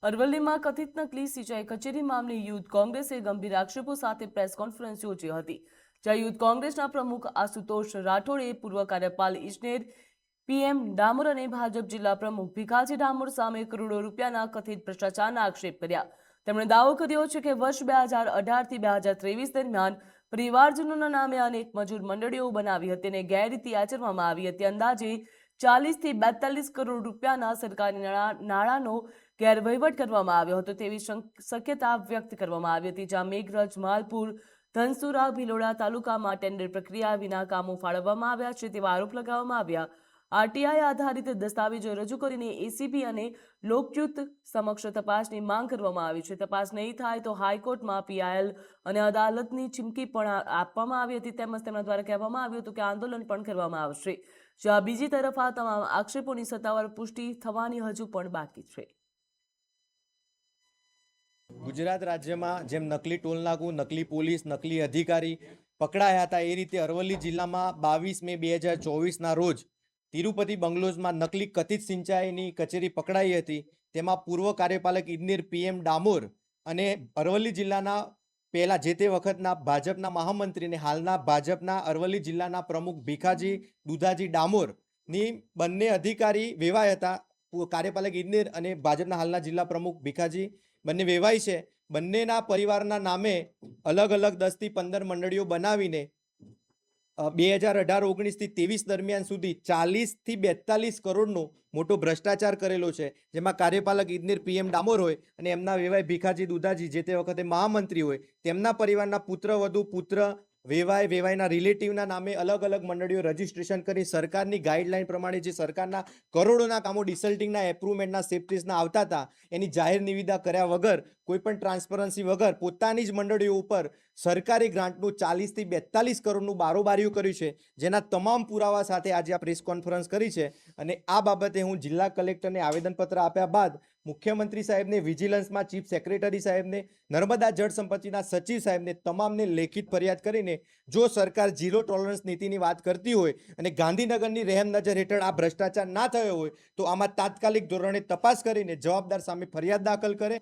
અરવલ્લીમાં કથિત નકલી સિંચાઈ કચેરી મામલે યુથ કોંગ્રેસે ગંભીર આક્ષેપો સાથે પ્રેસ કોન્ફરન્સ યોજી હતી, જ્યાં યુથ કોંગ્રેસના પ્રમુખ આશુતોષ રાઠોડે પૂર્વ કાર્યપાલ ઇજનેર પીએમ ડામોર અને ભાજપ જિલ્લા પ્રમુખ ભીખાજી ડામોર સામે કરોડો રૂપિયાના કથિત ભ્રષ્ટાચારના આક્ષેપ કર્યા। તેમણે દાવો કર્યો છે કે વર્ષ 2018 થી 2023 દરમિયાન પરિવારજનોના નામે અનેક મજૂર મંડળીઓ બનાવી હતી અને ગેરરીતિ આચરવામાં આવી હતી। અંદાજે 40 થી 42 કરોડ રૂપિયાના સરકારી નાણાંનો ગેરવહીવટ કરવામાં આવ્યો હતો તેવી શક્યતા વ્યક્ત કરવામાં આવી હતી, જ્યાં મેઘરજ, માલપુર, ધનસુરા, ભિલોડા તાલુકામાં ટેન્ડર પ્રક્રિયા વિના કામો ફાળવવામાં આવ્યા છે તેવા આરોપ લગાવવામાં આવ્યા। આરટીઆઈ આધારિત દસ્તાવેજો રજૂ કરીને એસીબી અને લોકયુક્ત સમક્ષ તપાસની માંગ કરવામાં આવી છે। તપાસ નહીં થાય તો હાઈકોર્ટમાં પીઆઈએલ અને અદાલતની ચીમકી પણ આપવામાં આવી હતી, તેમજ તેમના દ્વારા કહેવામાં આવ્યું હતું કે આંદોલન પણ કરવામાં આવશે। જ્યાં બીજી તરફ આ તમામ આક્ષેપોની સત્તાવાર પુષ્ટિ થવાની હજુ પણ બાકી છે। ગુજરાત રાજ્યમાં જેમ નકલી ટોલનાકુ, નકલી પોલીસ, નકલી અધિકારી પકડાયા હતા, એ રીતે અરવલ્લી જિલ્લામાં 22 મે 2024ના રોજ તિરુપતિ બંગલોઝમાં નકલી કથિત સિંચાઈની કચેરી પકડાઈ હતી। તેમાં પૂર્વ કાર્યપાલક ઇજનેર પીએમ ડામોર અને અરવલ્લી જિલ્લાના પહેલા જે તે વખતના ભાજપના મહામંત્રી અને હાલના ભાજપના અરવલ્લી જિલ્લાના પ્રમુખ ભીખાજી દુધાજી ડામોરની બંને અધિકારી વેવાય હતા। કાર્યપાલક ઇજનેર અને ભાજપના હાલના જિલ્લા પ્રમુખ ભીખાજી બંને વેવાય છે। બંનેના પરિવારના નામે અલગ અલગ 10 થી 15 મંડળીઓ બનાવીને 2018-19 થી 23 દરમિયાન સુધી 40 થી 42 કરોડનો મોટો ભ્રષ્ટાચાર કરેલો છે, જેમાં કાર્યપાલક ઇજનેર પીએમ ડામોર હોય અને એમના વેવાય ભીખાજી દુધાજી જે તે વખતે મહામંત્રી હોય, તેમના પરિવારના પુત્રવધુ, પુત્ર, વેવાયના રિલેટિવના નામે અલગ અલગ મંડળીઓ રજીસ્ટ્રેશન કરી સરકારની ગાઈડલાઈન પ્રમાણે જે સરકારના કરોડોના કામો ડિસલ્ટિંગના, એપ્રુવમેન્ટના, સેફ્ટીસના આવતા હતા, એની જાહેર નિવિદા કર્યા વગર, કોઈ પણ ટ્રાન્સપરન્સી વગર પોતાની જ મંડળીઓ ઉપર સરકારી ગ્રાન્ટનું 40 થી 42 કરોડનું બારોબારીઓ કર્યું છે, જેના તમામ પુરાવા સાથે આજે આ પ્રેસ કોન્ફરન્સ કરી છે। અને આ બાબતે હું જિલ્લા કલેક્ટરને આવેદનપત્ર આપ્યા બાદ મુખ્યમંત્રી સાહેબને, વિજિલન્સમાં ચીફ સેક્રેટરી સાહેબને, નર્મદા જળ સંપત્તિના સચિવ સાહેબને તમામને લેખિત ફરિયાદ કરીને જો સરકાર ઝીરો ટોલરન્સ નીતિની વાત કરતી હોય અને ગાંધીનગરની રહેમ નજર હેઠળ આ ભ્રષ્ટાચાર ના થયો હોય તો આમાં તાત્કાલિક ધોરણે તપાસ કરીને જવાબદાર સામે ફરિયાદ દાખલ કરે।